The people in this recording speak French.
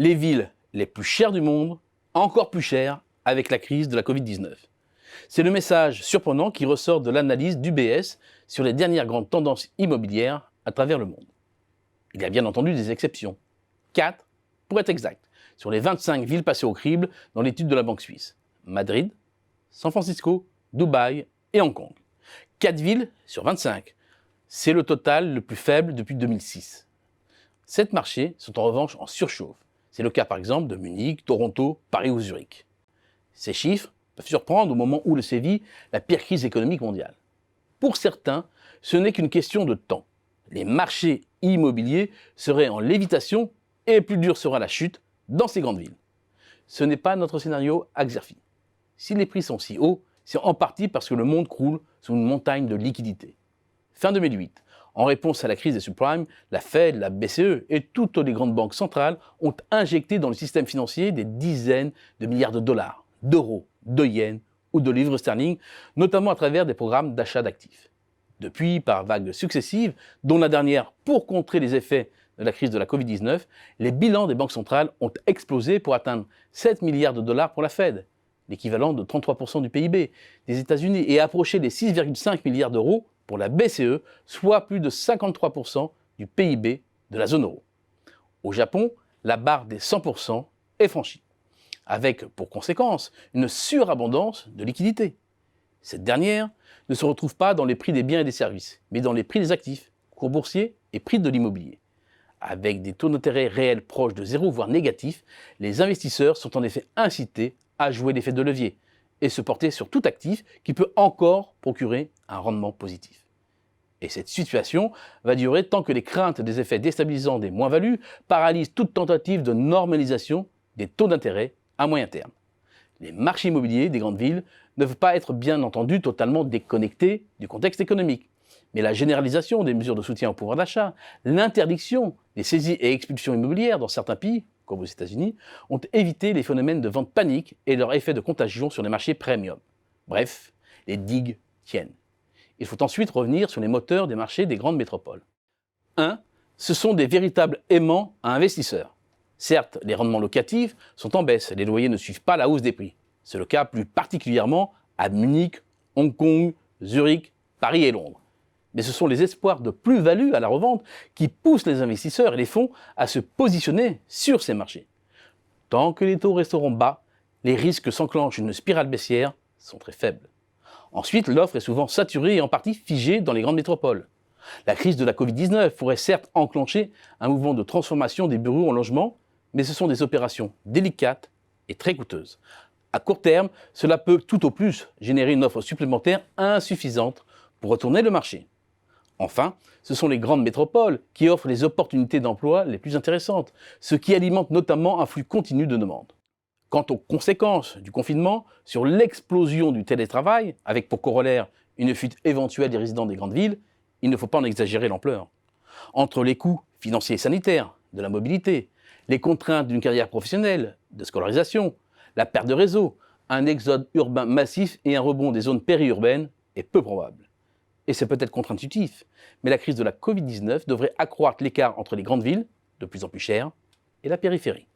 les villes les plus chères du monde, encore plus chères avec la crise de la Covid-19. C'est le message surprenant qui ressort de l'analyse d'UBS sur les dernières grandes tendances immobilières à travers le monde. Il y a bien entendu des exceptions. 4, pour être exact, sur les 25 villes passées au crible dans l'étude de la Banque suisse. Madrid, San Francisco, Dubaï et Hong Kong. 4 villes sur 25. C'est le total le plus faible depuis 2006. 7 marchés sont en revanche en surchauffe. C'est le cas par exemple de Munich, Toronto, Paris ou Zurich. Ces chiffres peuvent surprendre au moment où le sévit la pire crise économique mondiale. Pour certains, ce n'est qu'une question de temps. Les marchés immobiliers seraient en lévitation et plus dure sera la chute dans ces grandes villes. Ce n'est pas notre scénario à Xerfi. Si les prix sont si hauts, c'est en partie parce que le monde croule sous une montagne de liquidités. Fin 2008, en réponse à la crise des subprimes, la Fed, la BCE et toutes les grandes banques centrales ont injecté dans le système financier des dizaines de milliards de dollars, d'euros, de yens ou de livres sterling, notamment à travers des programmes d'achat d'actifs. Depuis, par vagues successives, dont la dernière pour contrer les effets de la crise de la Covid-19, les bilans des banques centrales ont explosé pour atteindre 7 milliards de dollars pour la Fed, l'équivalent de 33% du PIB des États-Unis, et approcher les 6,5 milliards d'euros pour la BCE, soit plus de 53% du PIB de la zone euro. Au Japon, la barre des 100% est franchie, avec pour conséquence une surabondance de liquidités. Cette dernière ne se retrouve pas dans les prix des biens et des services, mais dans les prix des actifs, cours boursiers et prix de l'immobilier. Avec des taux d'intérêt réels proches de zéro, voire négatifs, les investisseurs sont en effet incités à jouer l'effet de levier et se porter sur tout actif qui peut encore procurer un rendement positif. Et cette situation va durer tant que les craintes des effets déstabilisants des moins-values paralysent toute tentative de normalisation des taux d'intérêt à moyen terme. Les marchés immobiliers des grandes villes ne peuvent pas être bien entendu totalement déconnectés du contexte économique. Mais la généralisation des mesures de soutien au pouvoir d'achat, l'interdiction des saisies et expulsions immobilières dans certains pays, comme aux États-Unis, ont évité les phénomènes de vente panique et leur effet de contagion sur les marchés premium. Bref, les digues tiennent. Il faut ensuite revenir sur les moteurs des marchés des grandes métropoles. 1. Ce sont des véritables aimants à investisseurs. Certes, les rendements locatifs sont en baisse, les loyers ne suivent pas la hausse des prix. C'est le cas plus particulièrement à Munich, Hong Kong, Zurich, Paris et Londres. Mais ce sont les espoirs de plus-value à la revente qui poussent les investisseurs et les fonds à se positionner sur ces marchés. Tant que les taux resteront bas, les risques que s'enclenche une spirale baissière sont très faibles. Ensuite, l'offre est souvent saturée et en partie figée dans les grandes métropoles. La crise de la Covid-19 pourrait certes enclencher un mouvement de transformation des bureaux en logements, mais ce sont des opérations délicates et très coûteuses. À court terme, cela peut tout au plus générer une offre supplémentaire insuffisante pour retourner le marché. Enfin, ce sont les grandes métropoles qui offrent les opportunités d'emploi les plus intéressantes, ce qui alimente notamment un flux continu de demandes. Quant aux conséquences du confinement sur l'explosion du télétravail, avec pour corollaire une fuite éventuelle des résidents des grandes villes, il ne faut pas en exagérer l'ampleur. Entre les coûts financiers et sanitaires, de la mobilité, les contraintes d'une carrière professionnelle, de scolarisation, la perte de réseau, un exode urbain massif et un rebond des zones périurbaines est peu probable. Et c'est peut-être contre-intuitif, mais la crise de la Covid-19 devrait accroître l'écart entre les grandes villes, de plus en plus chères, et la périphérie.